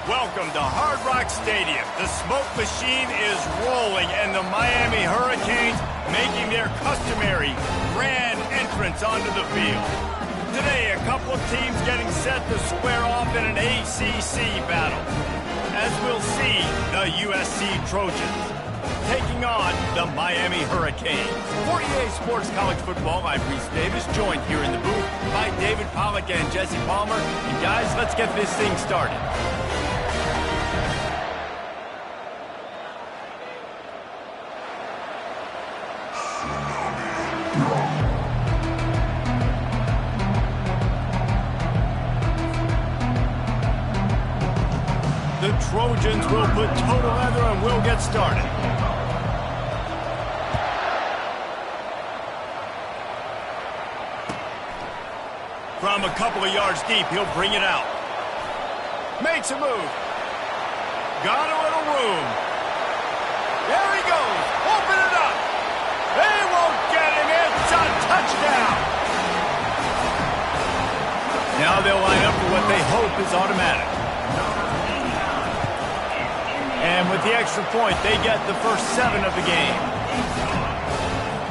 Welcome to Hard Rock Stadium. The smoke machine is rolling and the Miami Hurricanes making their customary grand entrance onto the field. Today, a couple of teams getting set to square off in an ACC battle. As we'll see, the USC Trojans taking on the Miami Hurricanes. For EA Sports College Football, I'm Reese Davis, joined here in the booth by David Pollack and Jesse Palmer. And guys, let's get this thing started. The Trojans will put total leather and we'll get started. From a couple of yards deep, he'll bring it out. Makes a move. Got a little room. There he goes. Open it up. They won't get him. It's a touchdown. Now they'll line up for what they hope is automatic. And with the extra point, they get the first 7 of the game.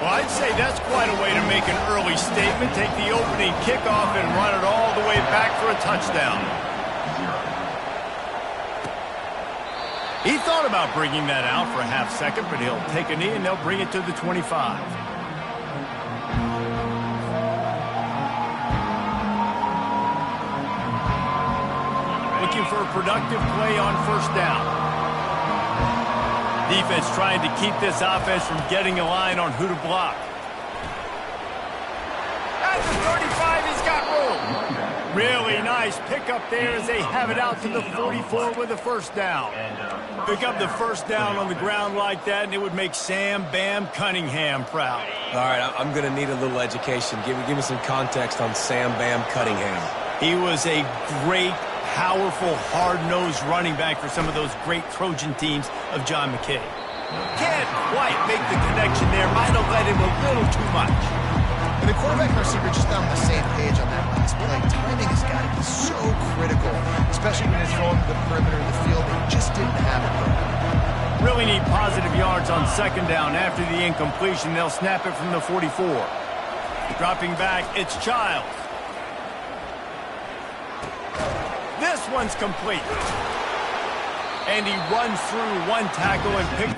Well, I'd say that's quite a way to make an early statement. Take the opening kickoff and run it all the way back for a touchdown. He thought about bringing that out for a half second, but he'll take a knee and they'll bring it to the 25. Looking for a productive play on first down. Defense trying to keep this offense from getting a line on who to block. At the 35, he's got room. Really nice pickup there as they have it out to the 44 with a first down. Pick up the first down on the ground like that, and it would make Sam Bam Cunningham proud. All right, I'm going to need a little education. Give me some context on Sam Bam Cunningham. He was a great, powerful, hard-nosed running back for some of those great Trojan teams of John McKay. Can't quite make the connection there. Might have led him a little too much. And the quarterback and receiver just not on the same page on that last play. Timing has got to be so critical, especially when you're throwing to the perimeter of the field. They just didn't have it there. Really need positive yards on second down. After the incompletion, they'll snap it from the 44. Dropping back, it's Childs. This one's complete. And he runs through one tackle and picks.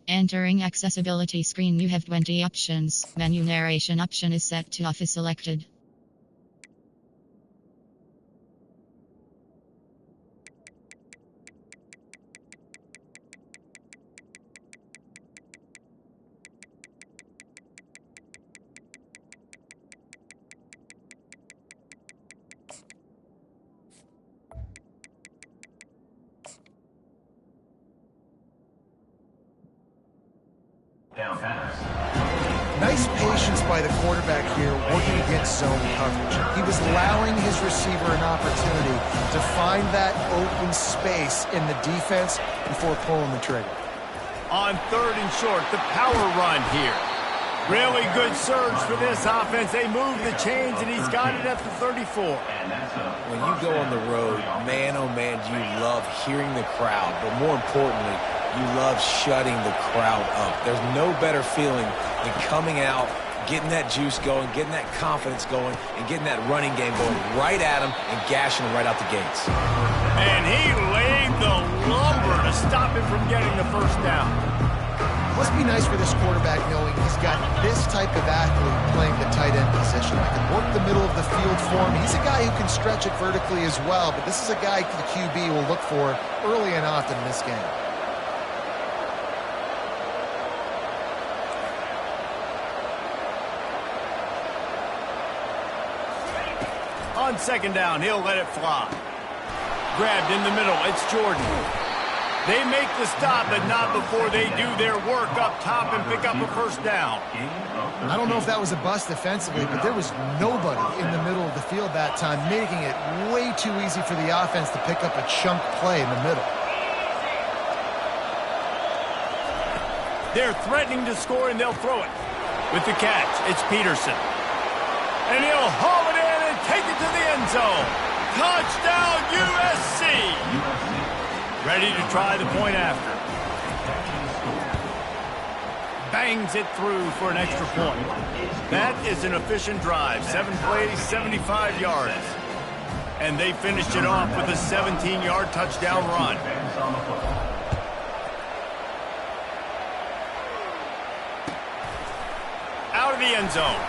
Entering accessibility screen, you have 20 options. Menu narration option is set to off is selected. Nice patience by the quarterback here working against zone coverage. He was allowing his receiver an opportunity to find that open space in the defense before pulling the trigger. On third and short, the power run here. Really good surge for this offense. They move the chains, and he's got it at the 34. When you go on the road, man, oh man, do you love hearing the crowd. But more importantly, you love shutting the crowd up. There's no better feeling than coming out, getting that juice going, getting that confidence going, and getting that running game going right at them and gashing them right out the gates. And he laid the lumber to stop him from getting the first down. Must be nice for this quarterback knowing he's got this type of athlete playing the tight end position. I can work the middle of the field for him. He's a guy who can stretch it vertically as well, but this is a guy the QB will look for early and often in this game. On second down, he'll let it fly. Grabbed in the middle, it's Jordan. They make the stop, but not before they do their work up top and pick up a first down. I don't know if that was a bust defensively, but there was nobody in the middle of the field that time, making it way too easy for the offense to pick up a chunk play in the middle. They're threatening to score, and they'll throw it. With the catch, it's Peterson. And he'll haul it in and take it to the end zone. Touchdown, USC! Ready to try the point after. Bangs it through for an extra point. That is an efficient drive. 7 plays, 75 yards. And they finished it off with a 17-yard touchdown run. Out of the end zone.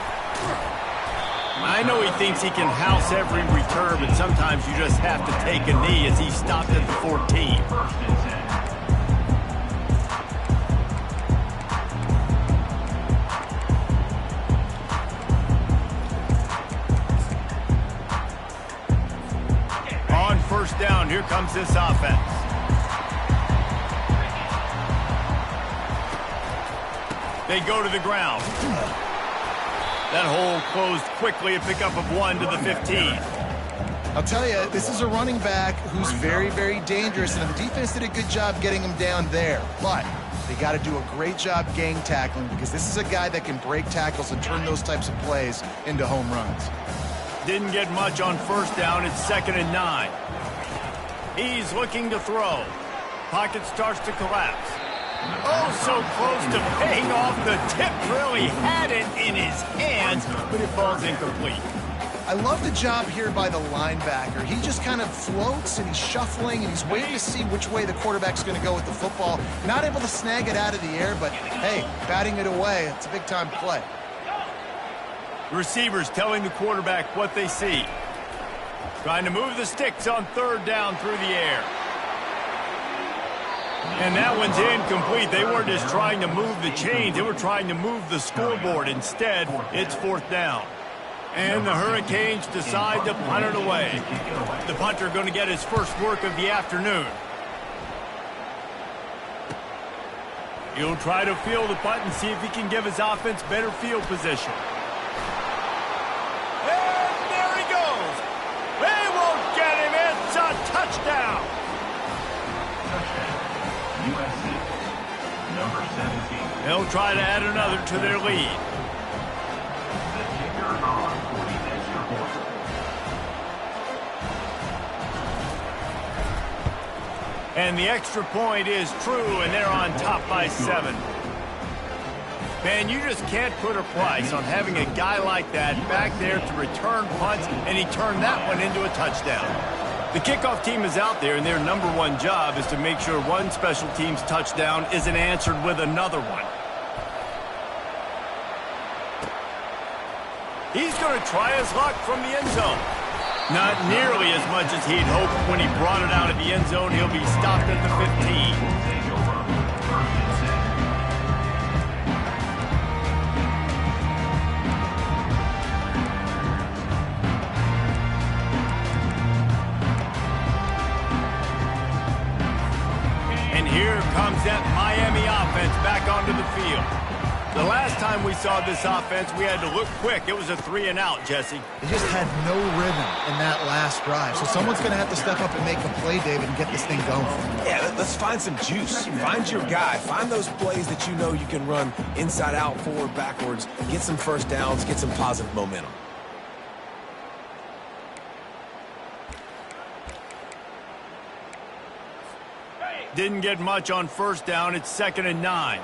I know he thinks he can house every return, but sometimes you just have to take a knee as he stopped at the 14. On first down, here comes this offense. They go to the ground. That hole closed quickly, a pickup of 1 to the 15. I'll tell you, this is a running back who's very, very dangerous, and the defense did a good job getting him down there. But they got to do a great job gang tackling because this is a guy that can break tackles and turn those types of plays into home runs. Didn't get much on first down. It's 2nd and 9. He's looking to throw. Pocket starts to collapse. Oh, so close to paying off the tip. Really had it in his hands, but it falls incomplete. I love the job here by the linebacker. He just kind of floats and he's shuffling and he's waiting to see which way the quarterback's going to go with the football. Not able to snag it out of the air, but hey, batting it away, it's a big-time play. Receivers telling the quarterback what they see. Trying to move the sticks on 3rd down through the air. And that one's incomplete. They weren't just trying to move the chains. They were trying to move the scoreboard. Instead, it's 4th down. And the Hurricanes decide to punt it away. The punter going to get his first work of the afternoon. He'll try to field the punt and see if he can give his offense better field position. And there he goes. They won't get him. It's a touchdown. USC, number 17. They'll try to add another to their lead. The kicker on for the extra point. And the extra point is true, and they're on top by 7. Man, you just can't put a price on having a guy like that back there to return punts, and he turned that one into a touchdown. The kickoff team is out there, and their number one job is to make sure one special team's touchdown isn't answered with another one. He's going to try his luck from the end zone. Not nearly as much as he'd hoped when he brought it out of the end zone. He'll be stopped at the 15. Here comes that Miami offense back onto the field. The last time we saw this offense, we had to look quick. It was a 3-and-out, Jesse. They just had no rhythm in that last drive. So someone's going to have to step up and make a play, David, and get this thing going. Yeah, let's find some juice. Find your guy. Find those plays that you know you can run inside out, forward, backwards. Get some first downs. Get some positive momentum. Didn't get much on first down. It's 2nd and 9.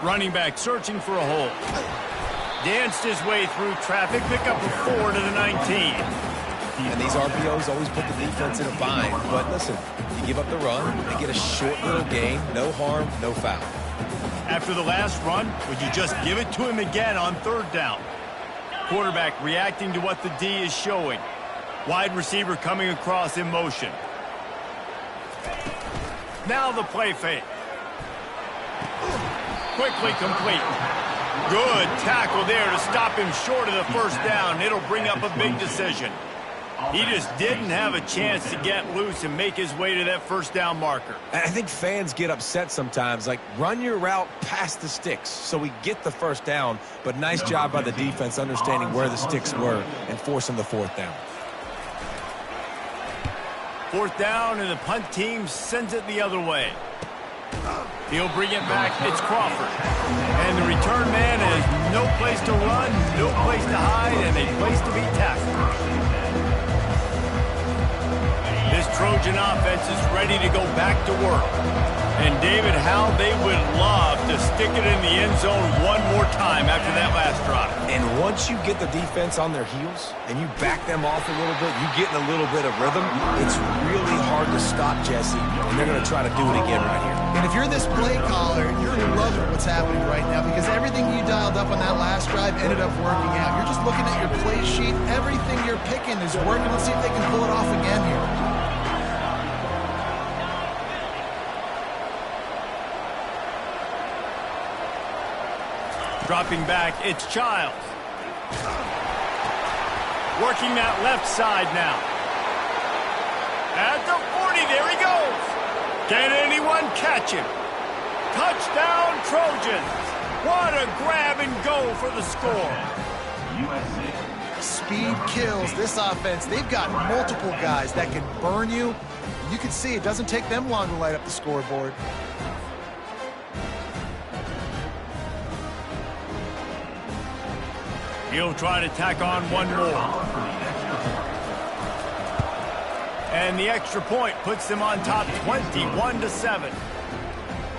Running back searching for a hole. Danced his way through traffic. Pick up a 4 to the 19. And these RPOs always put the defense in a bind. But listen, you give up the run, they get a short little gain. No harm, no foul. After the last run, would you just give it to him again on 3rd down? Quarterback reacting to what the D is showing. Wide receiver coming across in motion. Now the play fake. Quickly complete. Good tackle there to stop him short of the first down. It'll bring up a big decision. He just didn't have a chance to get loose and make his way to that first down marker. I think fans get upset sometimes, like run your route past the sticks so we get the first down, but nice job by the defense understanding where the sticks were and forcing the 4th down. 4th down, and the punt team sends it the other way. He'll bring it back. It's Crawford. And the return man has no place to run, no place to hide, and a place to be tackled. This Trojan offense is ready to go back to work. And David, how they would love to stick it in the end zone one more time after that last drive. And once you get the defense on their heels and you back them off a little bit, you get in a little bit of rhythm, it's really hard to stop Jesse, and they're going to try to do it again right here. And if you're this play caller, you're loving what's happening right now because everything you dialed up on that last drive ended up working out. You're just looking at your play sheet. Everything you're picking is working. Let's see if they can pull it off again here. Dropping back, it's Childs. Working that left side now. At the 40, there he goes. Can anyone catch him? Touchdown, Trojans. What a grab and go for the score. Speed kills this offense. They've got multiple guys that can burn you. You can see it doesn't take them long to light up the scoreboard. He'll try to tack on one more. And the extra point puts them on top 21-7.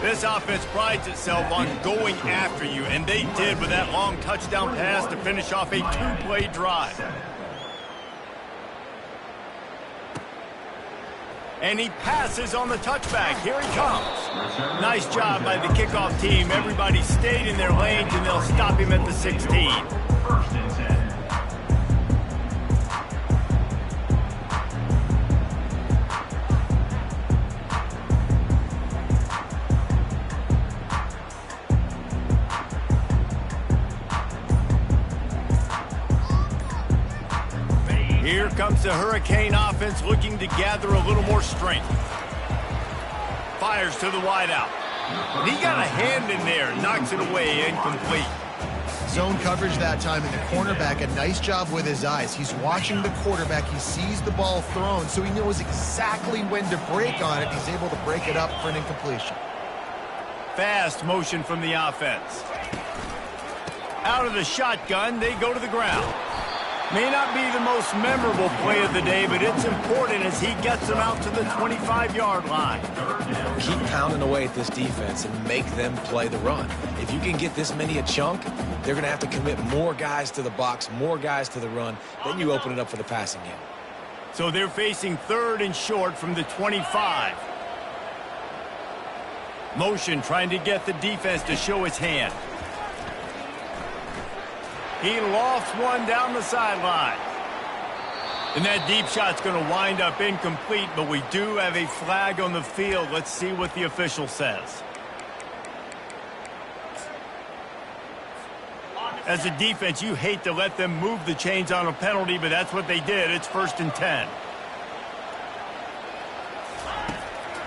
This offense prides itself on going after you, and they did with that long touchdown pass to finish off a 2-play drive. And he passes on the touchback. Here he comes. Nice job by the kickoff team. Everybody stayed in their lanes, and they'll stop him at the 16. First and 10. Here comes the Hurricane offense looking to gather a little more strength. Fires to the wideout. And he got a hand in there, knocks it away, incomplete. Zone coverage that time, and the cornerback, a nice job with his eyes. He's watching the quarterback. He sees the ball thrown, so he knows exactly when to break on it. He's able to break it up for an incompletion. Fast motion from the offense. Out of the shotgun, they go to the ground. May not be the most memorable play of the day, but it's important as he gets them out to the 25-yard line. Keep pounding away at this defense and make them play the run. If you can get this many a chunk, they're going to have to commit more guys to the box, more guys to the run. Then you open it up for the passing game. So they're facing 3rd and short from the 25. Motion trying to get the defense to show his hand. He lofts one down the sideline. And that deep shot's going to wind up incomplete, but we do have a flag on the field. Let's see what the official says. As a defense, you hate to let them move the chains on a penalty, but that's what they did. It's 1st and 10.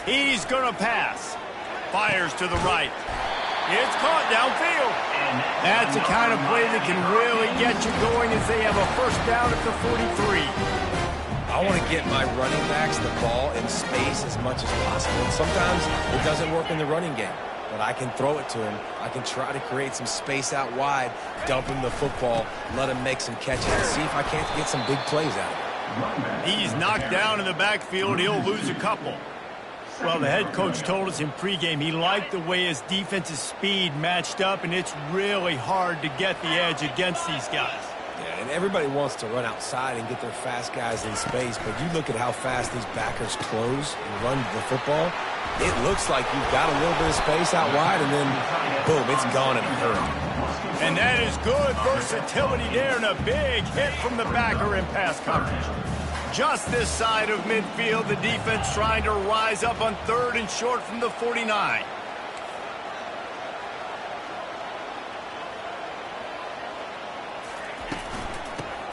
He's going to pass. Fires to the right. It's caught downfield. That's the kind of play that can really get you going as they have a 1st down at the 43. I want to get my running backs the ball in space as much as possible. And sometimes it doesn't work in the running game, but I can throw it to him. I can try to create some space out wide, dump him the football, let him make some catches, and see if I can't get some big plays out of him. He's knocked down in the backfield. He'll lose a couple. Well, the head coach told us in pregame he liked the way his defensive speed matched up, and it's really hard to get the edge against these guys. Yeah, and everybody wants to run outside and get their fast guys in space, but you look at how fast these backers close and run the football, it looks like you've got a little bit of space out wide, and then, boom, it's gone in a hurry. And that is good versatility there, and a big hit from the backer in pass coverage. Just this side of midfield, the defense trying to rise up on 3rd and short from the 49.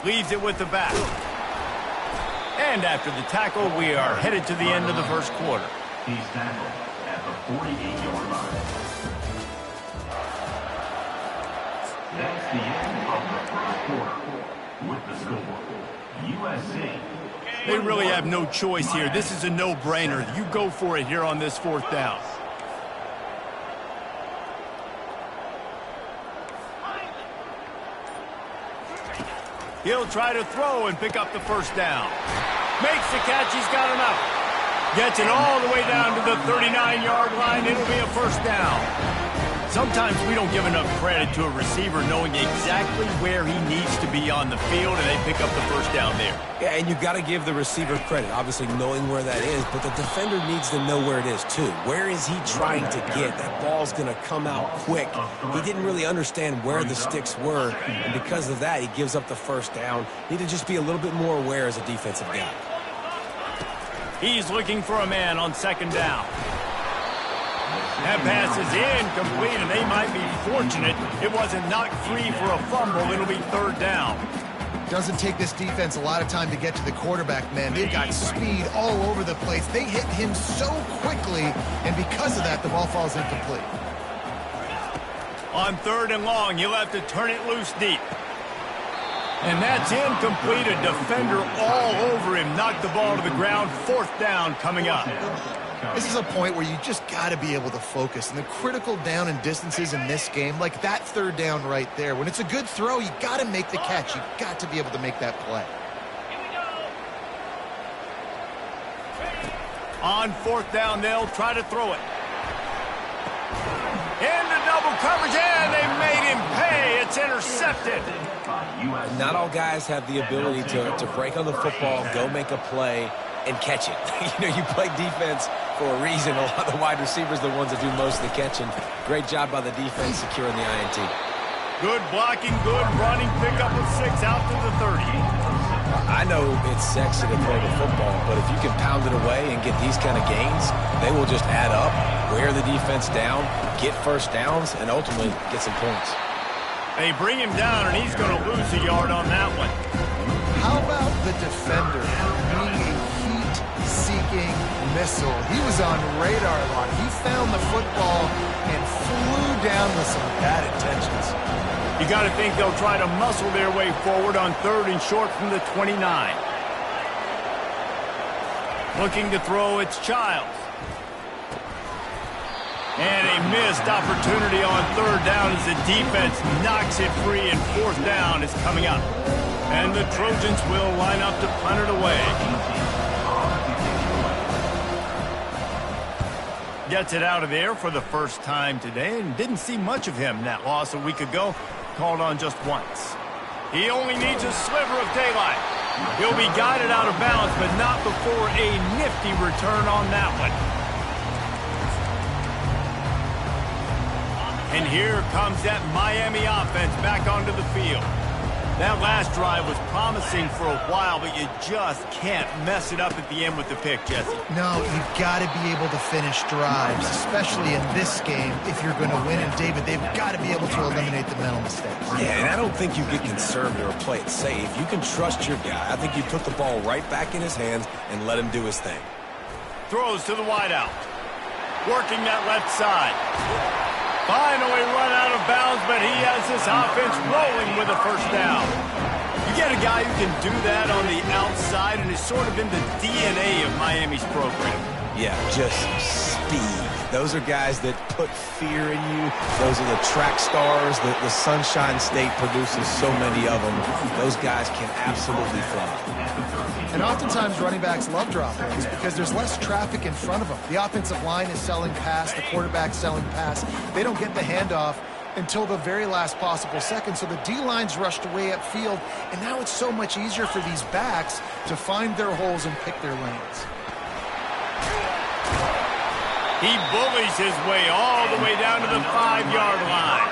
Leaves it with the back. And after the tackle, we are headed to the end of the 1st quarter. He's tackled at the 48-yard line. That's the end of the 1st quarter. with the score, USC. They really have no choice here. This is a no-brainer. You go for it here on this 4th down. He'll try to throw and pick up the 1st down. Makes the catch. He's got enough. Gets it all the way down to the 39-yard line. It'll be a 1st down. Sometimes we don't give enough credit to a receiver knowing exactly where he needs to be on the field, and they pick up the 1st down there. Yeah, and you've got to give the receiver credit, obviously knowing where that is, but the defender needs to know where it is too. Where is he trying to get? That ball's going to come out quick. He didn't really understand where the sticks were, and because of that, he gives up the 1st down. Need to just be a little bit more aware as a defensive guy. He's looking for a man on 2nd down. That pass is incomplete, and they might be fortunate it wasn't knocked free for a fumble. It'll be 3rd down. Doesn't take this defense a lot of time to get to the quarterback, man. They've got speed all over the place. They hit him so quickly, and because of that, the ball falls incomplete. On 3rd and long, he'll have to turn it loose deep. And that's incomplete. A defender all over him. Knocked the ball to the ground. 4th down coming up. This is a point where you just got to be able to focus. And the critical down and distances in this game, like that 3rd down right there, when it's a good throw, you got to make the catch. You got to be able to make that play. On 4th down, they'll try to throw it. Into double coverage, and they made him pay. It's intercepted. Not all guys have the ability to break on the football, go make a play, and catch it. You play defense for a reason. A lot of the wide receivers are the ones that do most of the catching. Great job by the defense securing the INT. Good blocking, good running, pick up of 6 out to the 30. I know it's sexy to throw the football, but if you can pound it away and get these kind of gains, they will just add up, wear the defense down, get 1st downs, and ultimately get some points. They bring him down, and he's going to lose a yard on that one. How about the defender being a heat-seeking missile? He was on radar lock. He found the football and flew down with some bad intentions. You got to think they'll try to muscle their way forward on 3rd and short from the 29. Looking to throw, it's Childs. And a missed opportunity on 3rd down as the defense knocks it free, and 4th down is coming up. And the Trojans will line up to punt it away. Gets it out of there for the 1st time today, and didn't see much of him in that loss a week ago. Called on just once. He only needs a sliver of daylight. He'll be guided out of bounds, but not before a nifty return on that one. And here comes that Miami offense back onto the field. That last drive was promising for a while, but you just can't mess it up at the end with the pick, Jesse. No, you've got to be able to finish drives, especially in this game if you're going to win. And, David, they've got to be able to eliminate the mental mistakes. Yeah, and I don't think you get conservative or play it safe. You can trust your guy. I think you put the ball right back in his hands and let him do his thing. Throws to the wideout. Working that left side. Finally run out of bounds, but he has this offense rolling with a 1st down. You get a guy who can do that on the outside, and it's sort of in the DNA of Miami's program. Yeah, just speed. Those are guys that put fear in you. Those are the track stars. The Sunshine State produces so many of them. Those guys can absolutely fly. And oftentimes running backs love drop-ins because there's less traffic in front of them. The offensive line is selling pass, the quarterback's selling pass. They don't get the handoff until the very last possible second, so the D-line's rushed away upfield, and now it's so much easier for these backs to find their holes and pick their lanes. He bullies his way all the way down to the 5-yard line.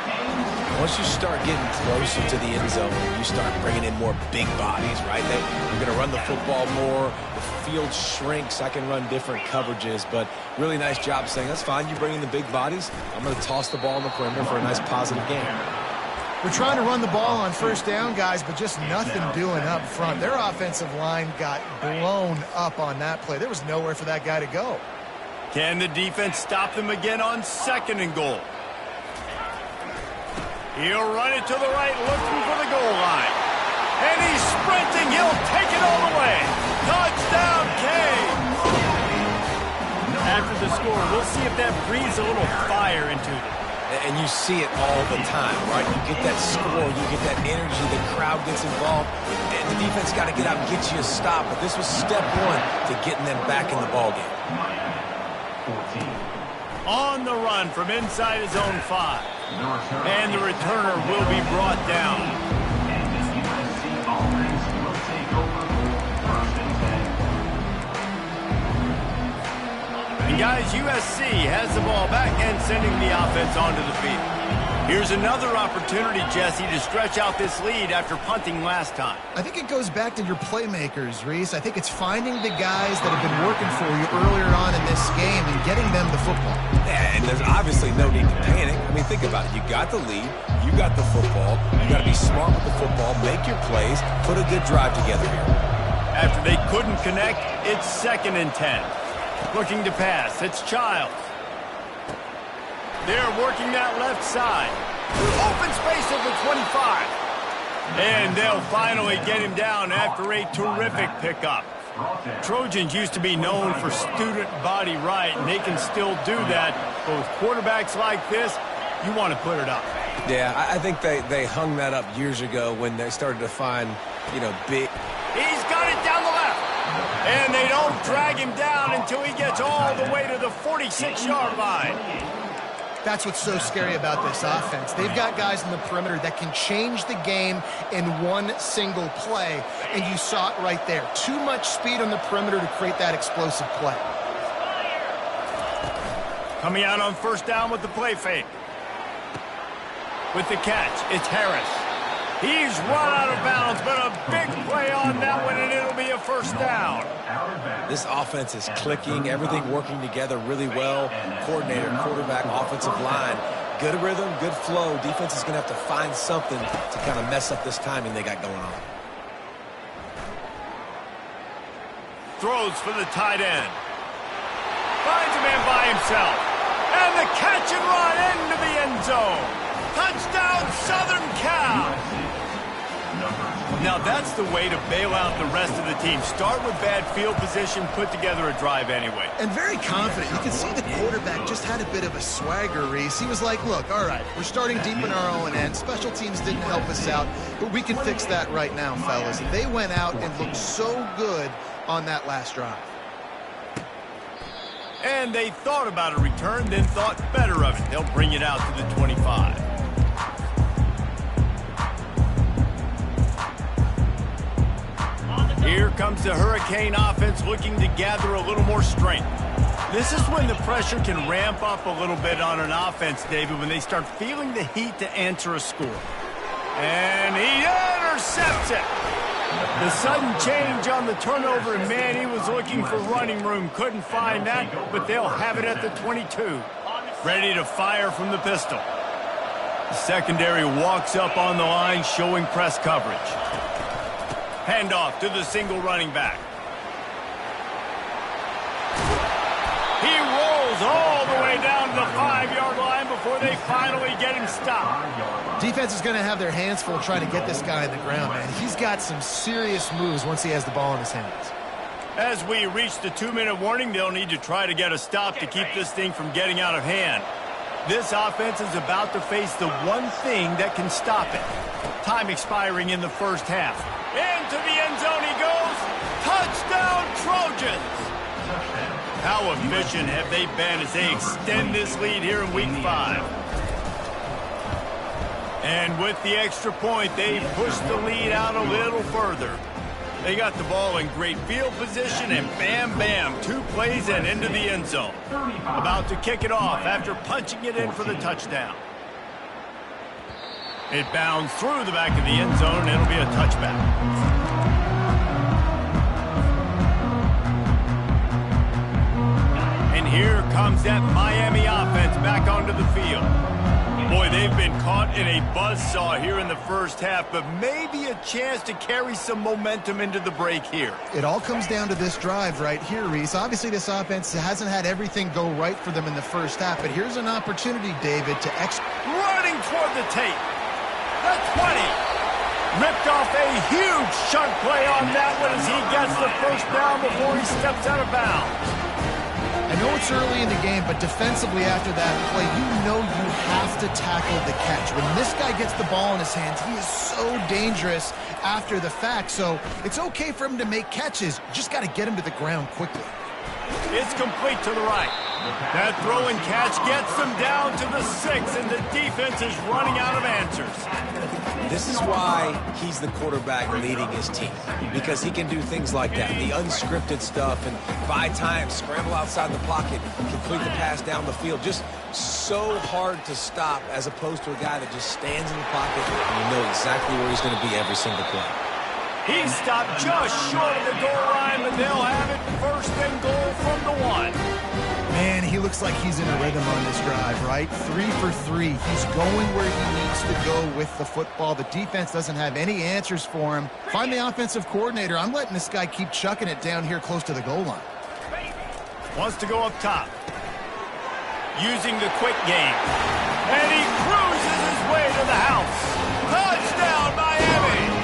Once you start getting closer to the end zone, you start bringing in more big bodies, right? You're going to run the football more. The field shrinks. I can run different coverages, but really nice job saying, that's fine. You bring in the big bodies. I'm going to toss the ball in the perimeter for a nice positive game. We're trying to run the ball on 1st down, guys, but just nothing doing up front. Their offensive line got blown up on that play. There was nowhere for that guy to go. Can the defense stop them again on 2nd and goal? He'll run it to the right, looking for the goal line. And he's sprinting. He'll take it all the way. Touchdown, Canes. After the score, we'll see if that breathes a little fire into them. And you see it all the time, right? You get that score, you get that energy, the crowd gets involved, and the defense got to get out and get you a stop. But this was step one to getting them back in the ballgame. On the run from inside his own 5. And the returner will be brought down. And this USC offense will take over 1st and 10. And guys, USC has the ball back and sending the offense onto the field. Here's another opportunity, Jesse, to stretch out this lead after punting last time. I think it goes back to your playmakers, Reese. I think it's finding the guys that have been working for you earlier on in this game and getting them the football. Yeah, and there's obviously no need to panic. I mean, think about it. You got the lead. You got the football. You got to be smart with the football, make your plays, put a good drive together here. After they couldn't connect, it's 2nd and 10. Looking to pass, it's Childs. They're working that left side. Open space at the 25. And they'll finally get him down after a terrific pickup. Trojans used to be known for student body right, and they can still do that. But with quarterbacks like this, you want to put it up. Yeah, I think they hung that up years ago when they started to find, big. He's got it down the left. And they don't drag him down until he gets all the way to the 46-yard line. That's what's so scary about this offense. They've got guys in the perimeter that can change the game in one single play, and you saw it right there. Too much speed on the perimeter to create that explosive play. Coming out on 1st down with the play fake. With the catch, it's Harris. He's run out of bounds, but a big play on that one, and it'll be a 1st down. This offense is clicking, everything working together really well. Coordinator, quarterback, offensive line. Good rhythm, good flow. Defense is going to have to find something to kind of mess up this timing they got going on. Throws for the tight end. Finds a man by himself. And the catch and run into the end zone. Touchdown, Southern Cal. Now that's the way to bail out the rest of the team. Start with bad field position, put together a drive anyway. And very confident. You can see the quarterback just had a bit of a swagger, Reese. He was like, look, all right, we're starting deep in our own end. Special teams didn't help us out, but we can fix that right now, fellas. And they went out and looked so good on that last drive. And they thought about a return, then thought better of it. They'll bring it out to the 25. Here comes the Hurricane offense looking to gather a little more strength. This is when the pressure can ramp up a little bit on an offense, David, when they start feeling the heat to answer a score. And he intercepts it. The sudden change on the turnover, and man, he was looking for running room. Couldn't find that, but they'll have it at the 22. Ready to fire from the pistol. The secondary walks up on the line, showing press coverage. Handoff to the single running back. He rolls all the way down to the 5-yard line before they finally get him stopped. Defense is going to have their hands full trying to get this guy in the ground, man. He's got some serious moves once he has the ball in his hands. As we reach the 2-minute warning, they'll need to try to get a stop to keep this thing from getting out of hand. This offense is about to face the one thing that can stop it. Time expiring in the first half. Into the end zone he goes. Touchdown, Trojans! How efficient have they been as they extend this lead here in Week 5? And with the extra point, they push the lead out a little further. They got the ball in great field position, and bam, bam, 2 plays and into the end zone. About to kick it off after punching it in for the touchdown. It bounds through the back of the end zone, and it'll be a touchback. And here comes that Miami offense back onto the field. Boy, they've been caught in a buzzsaw here in the first half, but maybe a chance to carry some momentum into the break here. It all comes down to this drive right here, Reese. Obviously, this offense hasn't had everything go right for them in the first half, but here's an opportunity, David, to running toward the tape. The 20. Ripped off a huge chunk play on that one as he gets the first down before he steps out of bounds. I know it's early in the game, but defensively after that play, you know you have to tackle the catch. When this guy gets the ball in his hands, he is so dangerous after the fact. So it's okay for him to make catches. You just got to get him to the ground quickly. It's complete to the right. That throw and catch gets them down to the 6, and the defense is running out of answers. This is why he's the quarterback leading his team, because he can do things like that, the unscripted stuff, and buy time, scramble outside the pocket, complete the pass down the field. Just so hard to stop as opposed to a guy that just stands in the pocket and you know exactly where he's going to be every single play. He stopped just short of the goal line, but they'll have it first and goal from the 1. Man, he looks like he's in a rhythm on this drive, right? 3 for 3. He's going where he needs to go with the football. The defense doesn't have any answers for him. Find the offensive coordinator. I'm letting this guy keep chucking it down here close to the goal line. Wants to go up top. Using the quick game. And he cruises his way to the house. Touchdown, Miami!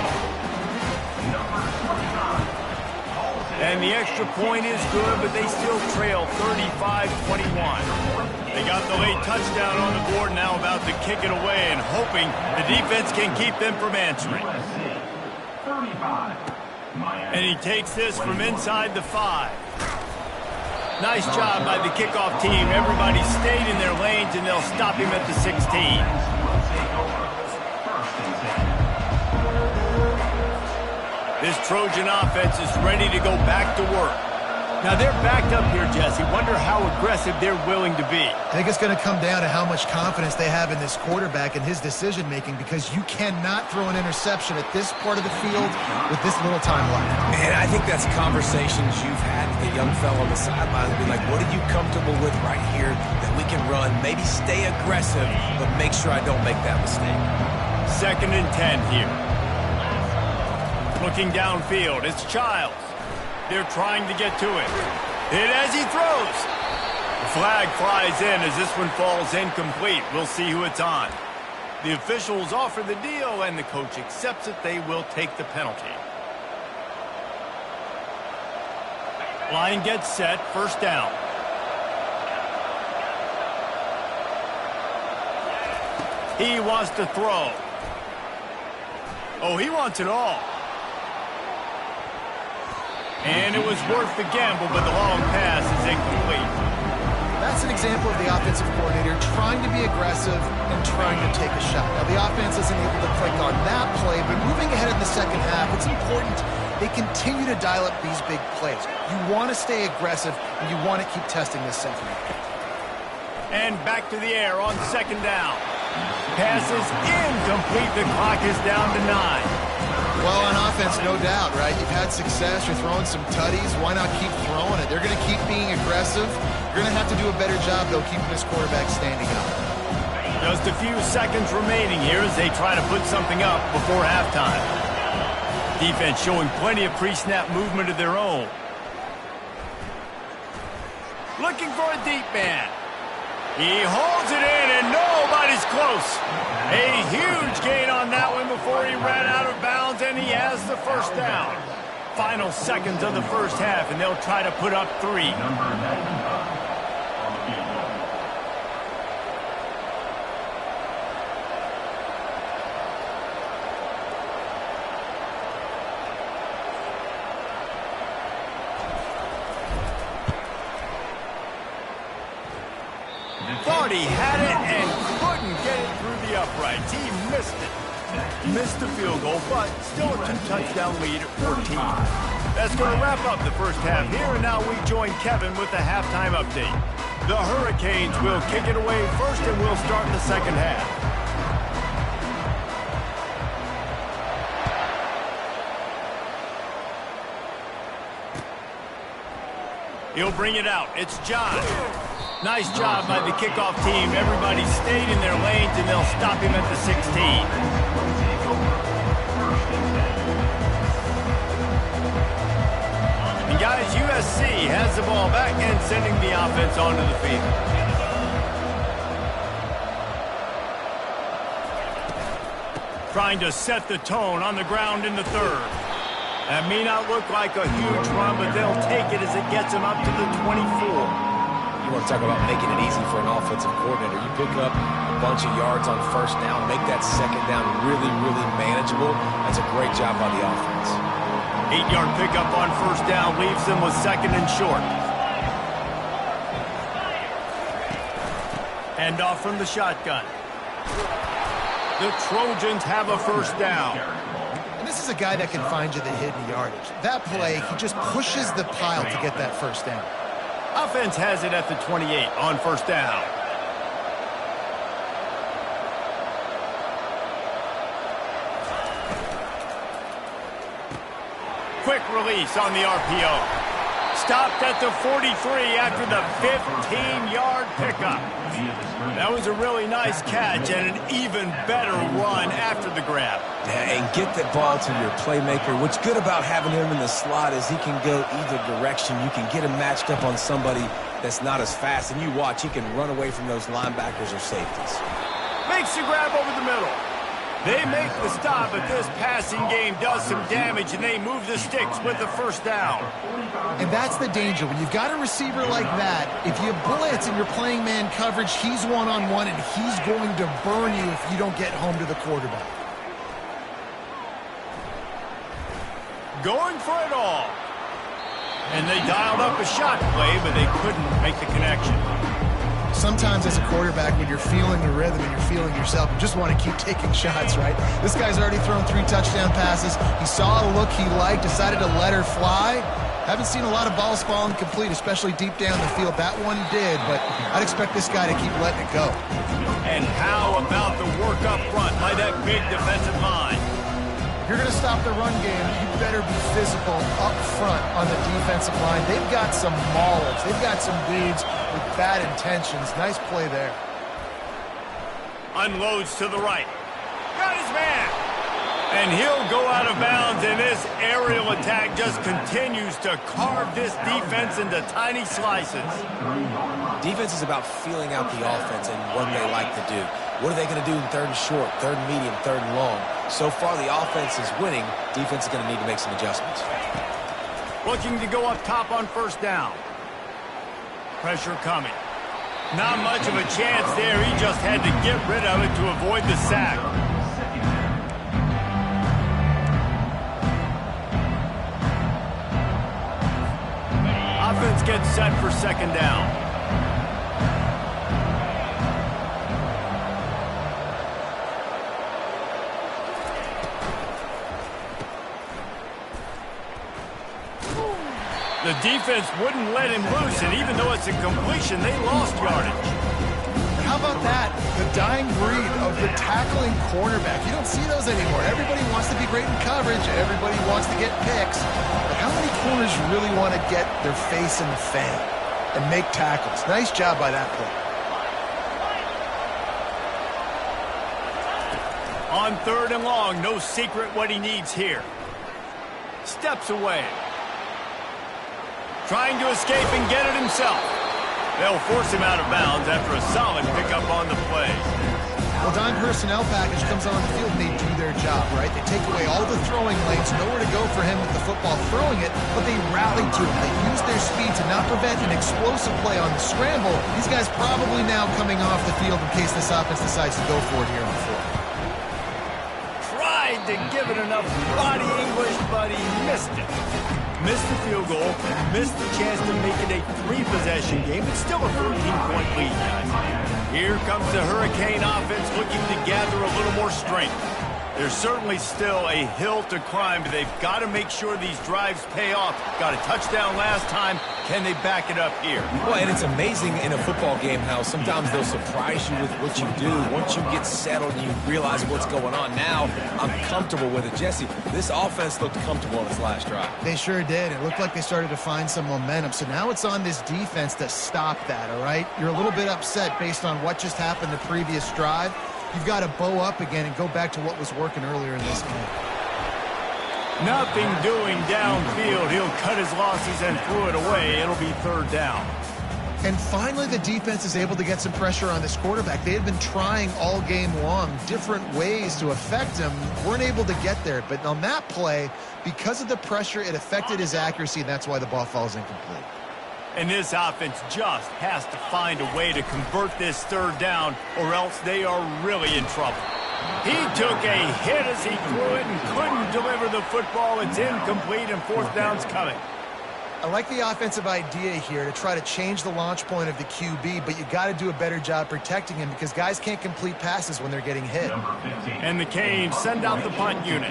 And the extra point is good, but they still trail 35-21. They got the late touchdown on the board, now about to kick it away and hoping the defense can keep them from answering. And he takes this from inside the 5. Nice job by the kickoff team. Everybody stayed in their lanes, and they'll stop him at the 16. This Trojan offense is ready to go back to work. Now they're backed up here, Jesse. Wonder how aggressive they're willing to be. I think it's going to come down to how much confidence they have in this quarterback and his decision-making, because you cannot throw an interception at this part of the field with this little time left. Man, I think that's conversations you've had with the young fellow on the sidelines. Be like, what are you comfortable with right here that we can run? Maybe stay aggressive, but make sure I don't make that mistake. 2nd and 10 here. Looking downfield, it's Childs. They're trying to get to it. Hit as he throws. The flag flies in as this one falls incomplete. We'll see who it's on. The officials offer the deal, and the coach accepts it. They will take the penalty. Line gets set, first down. He wants to throw. Oh, he wants it all. And it was worth the gamble, but the long pass is incomplete. That's an example of the offensive coordinator trying to be aggressive and trying to take a shot. Now, the offense isn't able to click on that play, but moving ahead in the second half, it's important they continue to dial up these big plays. You want to stay aggressive, and you want to keep testing this second half. And back to the air on 2nd down. Pass is incomplete. The clock is down to 9. Well, on offense, no doubt, right? You've had success. You're throwing some tutties. Why not keep throwing it? They're going to keep being aggressive. You're going to have to do a better job, though, keeping this quarterback standing up. Just a few seconds remaining here as they try to put something up before halftime. Defense showing plenty of pre-snap movement of their own. Looking for a deep man. He holds it in, and nobody's close. A huge gain on that one before he ran out of bounds, and he has the first down. Final seconds of the first half, and they'll try to put up 3. Thought he had it and couldn't get it through the uprights. He missed it. Missed the field goal, but still a 2-touchdown lead at 14. That's going to wrap up the first half here, and now we join Kevin with the halftime update. The Hurricanes will kick it away first, and we'll start the second half. He'll bring it out. It's John. Nice job by the kickoff team. Everybody stayed in their lanes, and they'll stop him at the 16. And guys, USC has the ball back and sending the offense onto the field. trying to set the tone on the ground in the third. That may not look like a huge run, but they'll take it as it gets them up to the 24. You want to talk about making it easy for an offensive coordinator. You pick up a bunch of yards on first down, make that second down really, really manageable. That's a great job by the offense. 8-yard pickup on first down leaves them with second and short. Hand off from the shotgun. The Trojans have a first down. And this is a guy that can find you the hidden yardage. That play, he just pushes the pile to get that first down. Offense has it at the 28 on first down. Quick release on the RPO. Stopped at the 43 after the 15-yard pickup. That was a really nice catch and an even better run after the grab. Yeah, and get that ball to your playmaker. What's good about having him in the slot is he can go either direction. You can get him matched up on somebody that's not as fast, and you watch, he can run away from those linebackers or safeties. Makes the grab over the middle. They make the stop, but this passing game does some damage, and they move the sticks with the first down. And that's the danger. When you've got a receiver like that, if you blitz and you're playing man coverage, he's one-on-one, and he's going to burn you if you don't get home to the quarterback. Going for it all. And they dialed up a shot play, but they couldn't make the connection. Sometimes as a quarterback, when you're feeling the rhythm and you're feeling yourself, you just want to keep taking shots, right? This guy's already thrown 3 touchdown passes. He saw a look he liked, decided to let her fly. Haven't seen a lot of balls falling complete, especially deep down the field. That one did, but I'd expect this guy to keep letting it go. And how about the work up front by that big defensive line? If you're going to stop the run game, you better be physical up front on the defensive line. They've got some maulers. They've got some dudes with bad intentions. Nice play there. Unloads to the right. Got his man. And he'll go out of bounds, and this aerial attack just continues to carve this defense into tiny slices. Defense is about feeling out the offense and what they like to do. What are they going to do in third and short, third and medium, third and long? So far, the offense is winning. Defense is going to need to make some adjustments. Looking to go up top on first down. Pressure coming. Not much of a chance there. He just had to get rid of it to avoid the sack. Offense gets set for second down. The defense wouldn't let him loose, and even though it's a completion, they lost yardage. How about that? The dying breed of the tackling cornerback. You don't see those anymore. Everybody wants to be great in coverage. Everybody wants to get picks. But how many corners really want to get their face in the fan and make tackles? Nice job by that play. On third and long, no secret what he needs here. Steps away. Trying to escape and get it himself. They'll force him out of bounds after a solid pickup on the play. Well, dime personnel package comes on the field and they do their job, right? They take away all the throwing lanes, nowhere to go for him with the football throwing it, but they rally to him. They use their speed to not prevent an explosive play on the scramble. These guys probably now coming off the field in case this offense decides to go for it here on fourth. Tried to give it enough body English, but he missed it. Missed the field goal, missed the chance to make it a 3-possession game. It's still a 13-point lead, guys. Here comes the Hurricane offense looking to gather a little more strength. There's certainly still a hill to climb, but they've got to make sure these drives pay off. Got a touchdown last time. Can they back it up here? Well, and it's amazing in a football game how sometimes they'll surprise you with what you do. Once you get settled and you realize what's going on, now I'm comfortable with it. Jesse, this offense looked comfortable on its last drive. They sure did. It looked like they started to find some momentum. So now it's on this defense to stop that, all right? You're a little bit upset based on what just happened the previous drive. You've got to bow up again and go back to what was working earlier in this game. Nothing doing downfield. He'll cut his losses and throw it away. It'll be third down. And finally, the defense is able to get some pressure on this quarterback. They had been trying all game long different ways to affect him, weren't able to get there. But on that play, because of the pressure, it affected his accuracy, and that's why the ball falls incomplete. And this offense just has to find a way to convert this third down, or else they are really in trouble. He took a hit as he threw it and couldn't deliver the football. It's incomplete, and fourth down's coming. I like the offensive idea here to try to change the launch point of the QB, but you got to do a better job protecting him because guys can't complete passes when they're getting hit. And the Canes send out the punt unit.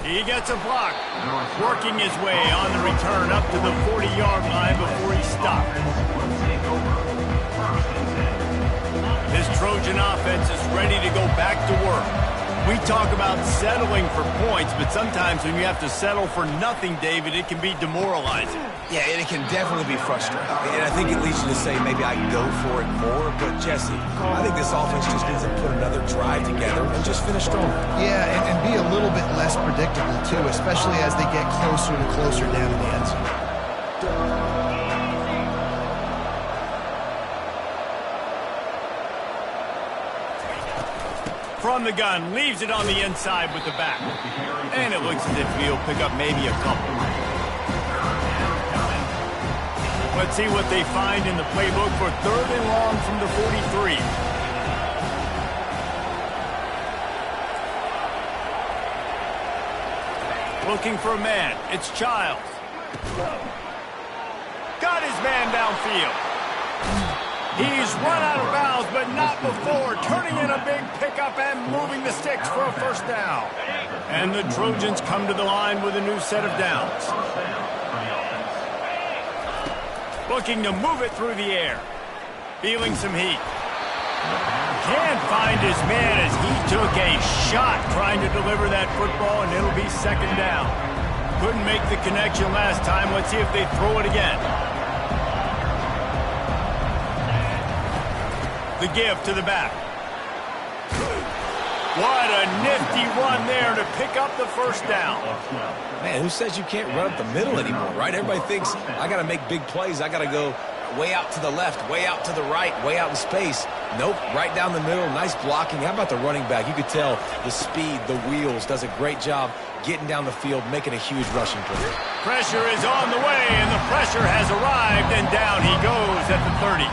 He gets a block, working his way on the return up to the 40-yard line before he stopped. This Trojan offense is ready to go back to work. We talk about settling for points, but sometimes when you have to settle for nothing, David, it can be demoralizing. Yeah, and it can definitely be frustrating. And I think it leads you to say maybe I can go for it more. But, Jesse, I think this offense just needs to put another drive together and just finish strong. Yeah, and be a little bit less predictable, too, especially as they get closer and closer down to the end zone. From the gun, leaves it on the inside with the back. And it looks as if he'll pick up maybe a couple. Let's see what they find in the playbook for third and long from the 43. Looking for a man. It's Childs. Got his man downfield. He's run out of bounds, but not before turning in a big pickup and moving the sticks for a first down. And the Trojans come to the line with a new set of downs. Looking to move it through the air. Feeling some heat. Can't find his man as he took a shot trying to deliver that football, and it'll be second down. Couldn't make the connection last time. Let's see if they throw it again. The give to the back. What a nifty run there to pick up the first down. Man, who says you can't run up the middle anymore, right? Everybody thinks I got to make big plays. I got to go way out to the left, way out to the right, way out in space. Nope, right down the middle. Nice blocking. How about the running back? You could tell the speed, the wheels, does a great job getting down the field, making a huge rushing play. Pressure is on the way, and the pressure has arrived, and down he goes at the 30.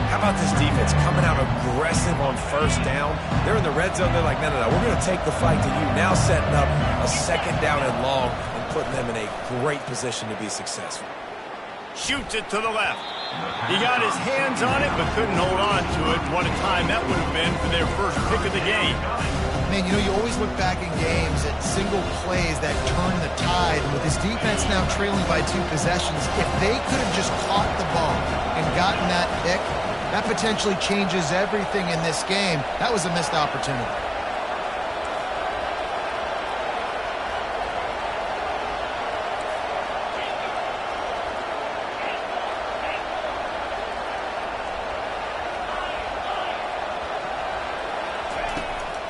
How about this defense coming out aggressive on first down? They're in the red zone. They're like, no, we're going to take the fight to you. Now setting up a second down and long and putting them in a great position to be successful. Shoots it to the left. He got his hands on it, but couldn't hold on to it. What a time that would have been for their first pick of the game. Man, you know, you always look back in games at single plays that turn the tide. And with this defense now trailing by 2 possessions, if they could have just caught the ball and gotten that pick, that potentially changes everything in this game. That was a missed opportunity.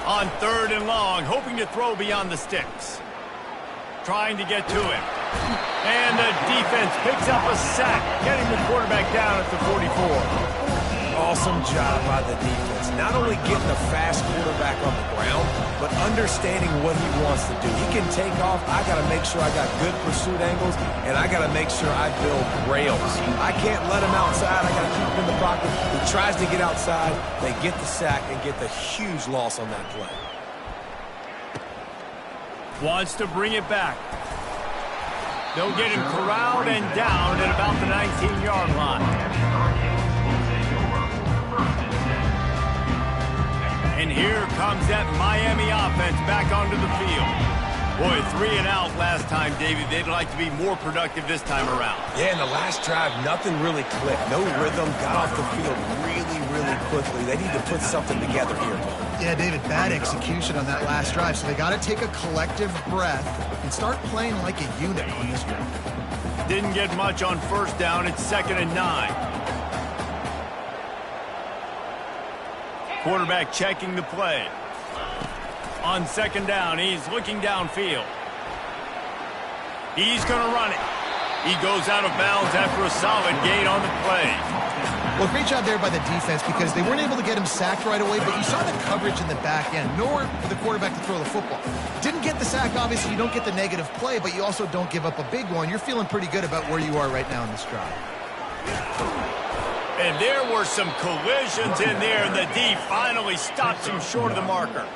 On third and long, hoping to throw beyond the sticks. Trying to get to him. And the defense picks up a sack, getting the quarterback down at the 44. Awesome job by the defense. Not only getting a fast quarterback on the ground, but understanding what he wants to do. He can take off. I got to make sure I got good pursuit angles, and I got to make sure I build rails. I can't let him outside. I got to keep him in the pocket. He tries to get outside. They get the sack and get the huge loss on that play. Wants to bring it back. They'll get him corralled and down at about the 19-yard line. And here comes that Miami offense back onto the field. Boy, 3 and out last time, David. They'd like to be more productive this time around. Yeah, in the last drive, nothing really clicked. No rhythm, got off the field really, really quickly. They need to put something together here. Yeah, David, bad execution on that last drive. So they got to take a collective breath and start playing like a unit on this drive. Didn't get much on first down. It's 2nd and 9. Quarterback checking the play. On second down, he's looking downfield. He's going to run it. He goes out of bounds after a solid gain on the play. Well, great job there by the defense because they weren't able to get him sacked right away, but you saw the coverage in the back end. Nowhere for the quarterback to throw the football. Didn't get the sack, obviously. You don't get the negative play, but you also don't give up a big one. You're feeling pretty good about where you are right now in this drive. And there were some collisions in there, and the D finally stops him short of the marker.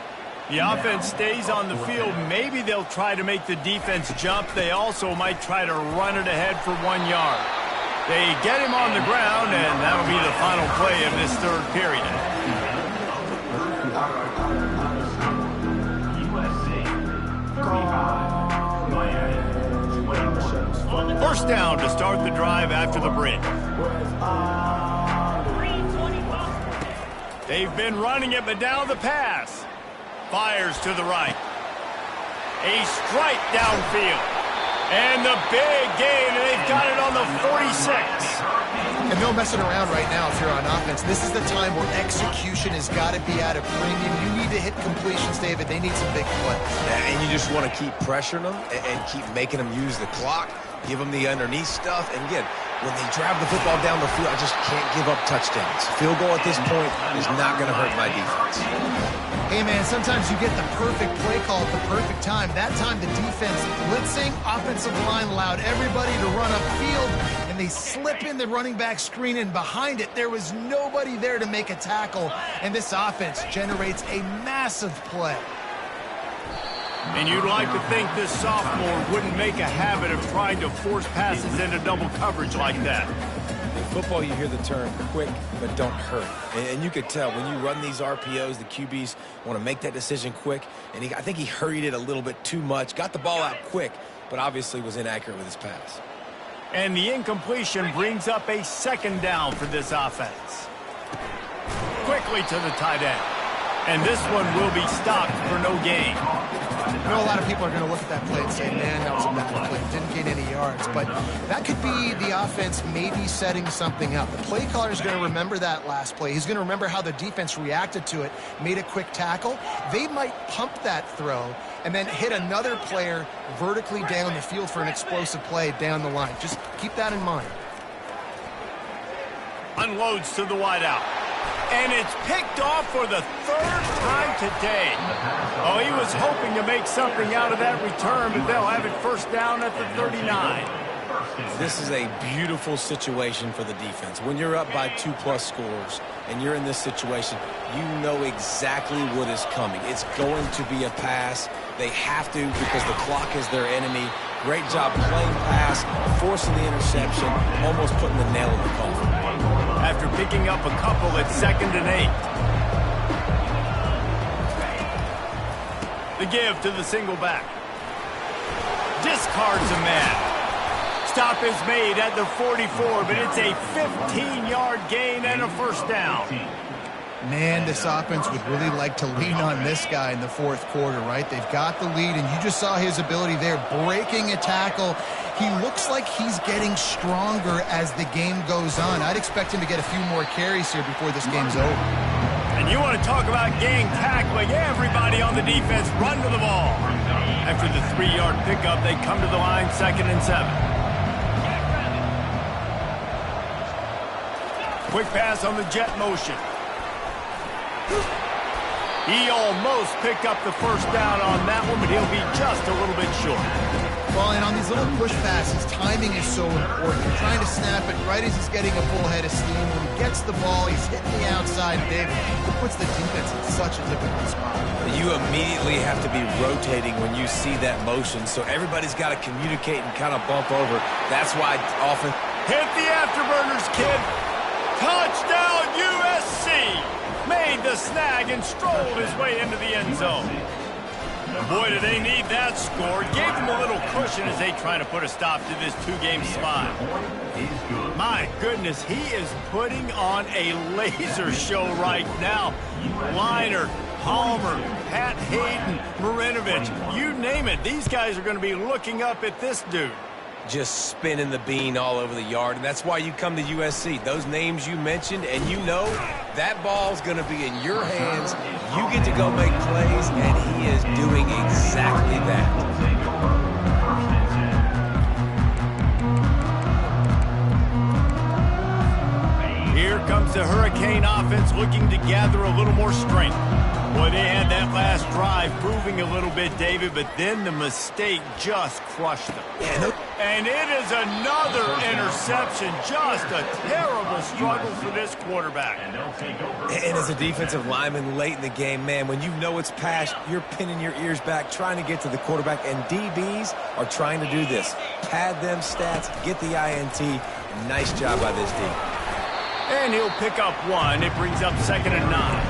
The offense stays on the field. Maybe they'll try to make the defense jump. They also might try to run it ahead for 1 yard. They get him on the ground, and that'll be the final play of this third period. First down to start the drive after the break. They've been running it, but now the pass. Fires to the right. A strike downfield. And the big gain, and they've got it on the 46. And no messing around right now if you're on offense. This is the time where execution has got to be at a premium. You need to hit completions, David. They need some big plays. And you just want to keep pressuring them and keep making them use the clock, give them the underneath stuff. And again, when they drive the football down the field, I just can't give up touchdowns. Field goal at this point is not going to hurt my defense. Hey, man, sometimes you get the perfect play call at the perfect time. That time the defense blitzing, offensive line allowed everybody to run upfield, and they slip in the running back screen, and behind it there was nobody there to make a tackle, and this offense generates a massive play. And you'd like to think this sophomore wouldn't make a habit of trying to force passes into double coverage like that. In football, you hear the term quick, but don't hurt. And you could tell when you run these RPOs, the QBs want to make that decision quick. And I think he hurried it a little bit too much, got the ball out quick, but obviously was inaccurate with his pass. And the incompletion brings up a second down for this offense. Quickly to the tight end. And this one will be stopped for no gain. I know a lot of people are going to look at that play and say, man, that was a bad play. Didn't gain any yards. But that could be the offense maybe setting something up. The play caller is going to remember that last play. He's going to remember how the defense reacted to it, made a quick tackle. They might pump that throw and then hit another player vertically down the field for an explosive play down the line. Just keep that in mind. Unloads to the wideout. And it's picked off for the third time today. Oh, he was hoping to make something out of that return, but they'll have it first down at the 39. This is a beautiful situation for the defense. When you're up by 2+ scores and you're in this situation, you know exactly what is coming. It's going to be a pass. They have to because the clock is their enemy. Great job playing pass, forcing the interception, almost putting the nail in the coffin. After picking up a couple at 2nd and 8. The give to the single back. Discards a man. Stop is made at the 44, but it's a 15-yard gain and a first down. Man, this offense would really like to lean on this guy in the fourth quarter, right? They've got the lead, and you just saw his ability there, breaking a tackle. He looks like he's getting stronger as the game goes on. I'd expect him to get a few more carries here before this game's over. And you want to talk about gang tackling. Everybody on the defense run to the ball. After the 3-yard pickup, they come to the line 2nd and 7. Quick pass on the jet motion. He almost picked up the first down on that one, but he'll be just a little bit short. Well, and on these little push passes, timing is so important. You're trying to snap it right as he's getting a full head of steam. When he gets the ball, he's hitting the outside, David. It puts the defense in such a difficult spot. You immediately have to be rotating when you see that motion, so everybody's got to communicate and kind of bump over. That's why often... Hit the afterburners, kid. Touchdown, USC. Made the snag and strolled his way into the end zone. And boy, do they need that score. Gave them a little cushion as they try to put a stop to this 2-game slide. My goodness, he is putting on a laser show right now. Liner, Palmer, Pat Hayden, Marinovich, you name it. These guys are going to be looking up at this dude. just spinning the bean all over the yard, and that's why you come to USC. Those names you mentioned, and you know that ball's going to be in your hands. You get to go make plays, and he is doing exactly that. Here comes the Hurricane offense looking to gather a little more strength. Boy, they had that last drive proving a little bit, David, but then the mistake just crushed them. And it is another interception. Just a terrible struggle for this quarterback. And as a defensive lineman late in the game, man, when you know it's past, you're pinning your ears back, trying to get to the quarterback, and DBs are trying to do this. Pad them stats, get the INT. Nice job by this D. And he'll pick up one. It brings up 2nd and 9.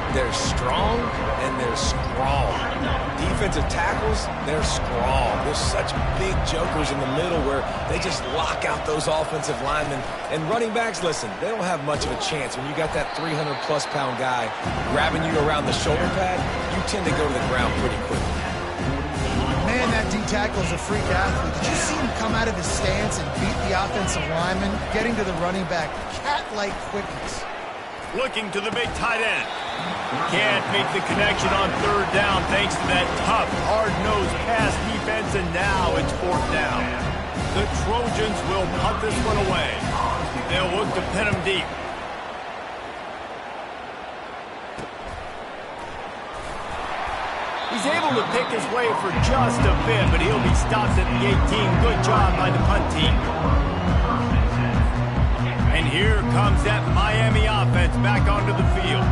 They're strong, and they're strong. Defensive tackles, they're strong. There's such big jokers in the middle where they just lock out those offensive linemen. And running backs, listen, they don't have much of a chance. When you got that 300-plus pound guy grabbing you around the shoulder pad, you tend to go to the ground pretty quickly. Man, that D tackle is a freak athlete. Did you see him come out of his stance and beat the offensive lineman, getting to the running back? Cat-like quickness. Looking to the big tight end. Can't make the connection on 3rd down thanks to that tough, hard-nosed pass defense, and now it's 4th down. The Trojans will punt this one away. They'll look to pin him deep. He's able to pick his way for just a bit, but he'll be stopped at the 18. Good job by the punt team. And here comes that Miami offense back onto the field.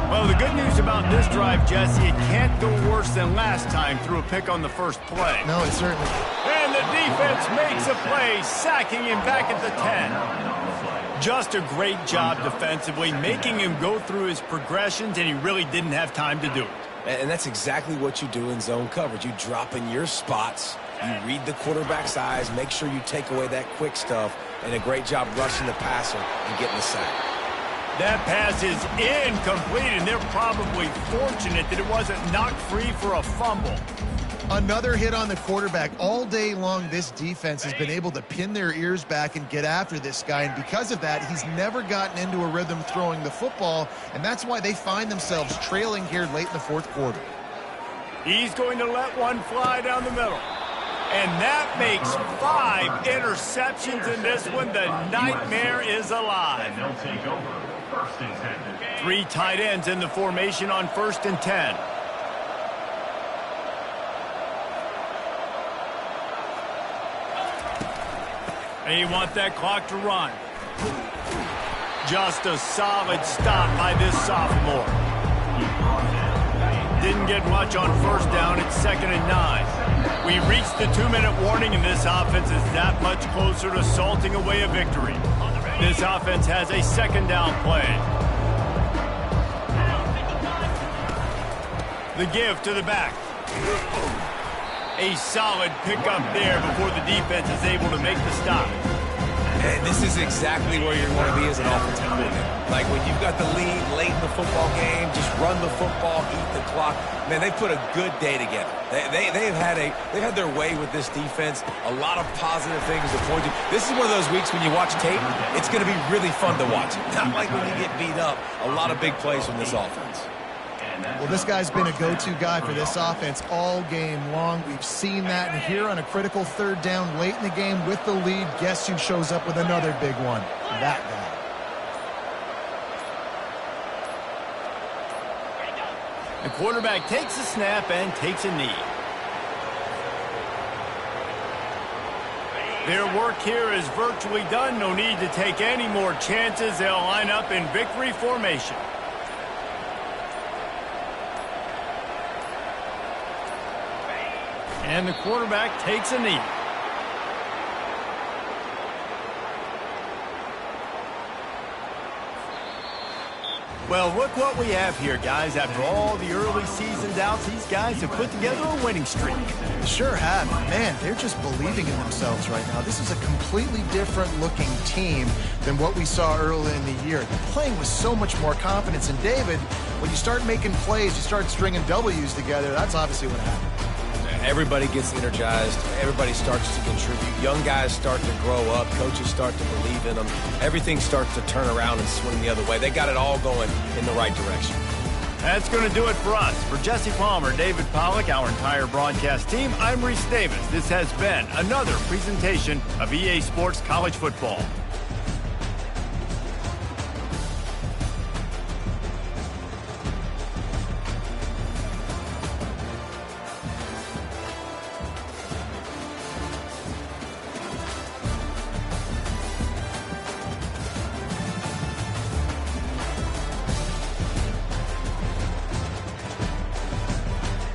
Well, the good news about this drive, Jesse, it can't go worse than last time through a pick on the first play. No, it certainly. And the defense makes a play, sacking him back at the 10. Just a great job defensively, making him go through his progressions, and he really didn't have time to do it. And that's exactly what you do in zone coverage. You drop in your spots, you read the quarterback's eyes, make sure you take away that quick stuff, and a great job rushing the passer and getting the sack. That pass is incomplete, and they're probably fortunate that it wasn't knocked free for a fumble. Another hit on the quarterback. All day long, this defense has been able to pin their ears back and get after this guy, and because of that, he's never gotten into a rhythm throwing the football, and that's why they find themselves trailing here late in the 4th quarter. He's going to let one fly down the middle. And that makes 5 interceptions in this one. The nightmare is alive. 3 tight ends in the formation on 1st and 10. And you want that clock to run. Just a solid stop by this sophomore. Didn't get much on 1st down. It's 2nd and 9. We reached the 2-minute warning, and this offense is that much closer to salting away a victory. This offense has a 2nd down play. The give to the back. A solid pickup there before the defense is able to make the stop. And this is exactly where you want to be as an offensive coordinator. Like when you've got the lead late in the football game, just run the football, eat the clock. Man, they put a good day together. They've had their way with this defense. A lot of positive things to point to. This is one of those weeks when you watch tape, it's going to be really fun to watch. Not like when you get beat up. A lot of big plays from this offense. Well, this guy's been a go-to guy for this offense all game long. We've seen that, and here on a critical 3rd down late in the game with the lead, guess who shows up with another big one? That guy. The quarterback takes a snap and takes a knee. Their work here is virtually done. No need to take any more chances. They'll line up in victory formation. And the quarterback takes a knee. Well, look what we have here, guys. After all the early season doubts, these guys have put together a winning streak. Sure have. Man, they're just believing in themselves right now. This is a completely different looking team than what we saw early in the year. They're playing with so much more confidence. And David, when you start making plays, you start stringing W's together, that's obviously what happened. everybody gets energized. Everybody starts to contribute. Young guys start to grow up. Coaches start to believe in them. Everything starts to turn around and swing the other way. They got it all going in the right direction. That's going to do it for us. For Jesse Palmer, David Pollack, our entire broadcast team, I'm Reese Davis. This has been another presentation of EA Sports College Football.